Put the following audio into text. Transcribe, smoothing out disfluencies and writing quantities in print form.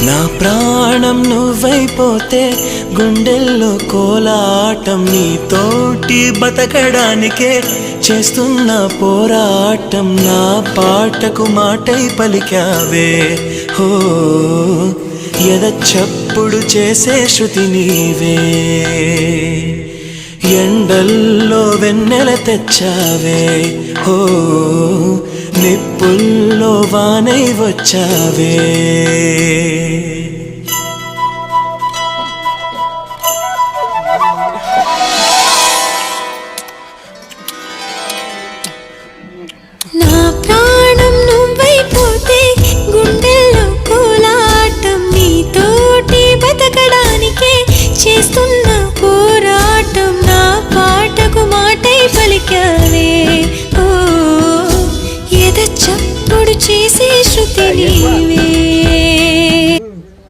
నా ప్రాణం నువ్వైపోతే గుండెల్లో కోలాటం నీతోటి బతకడానికే చేస్తున్న పోరాటం నా పాటకు మాటై పలికావే హో ఎద చప్పుడు చేసే శృతి నీవే ఎండల్లో వెన్నెల తెచ్చావే హో నిప్పుల్లో వానై వచ్చావే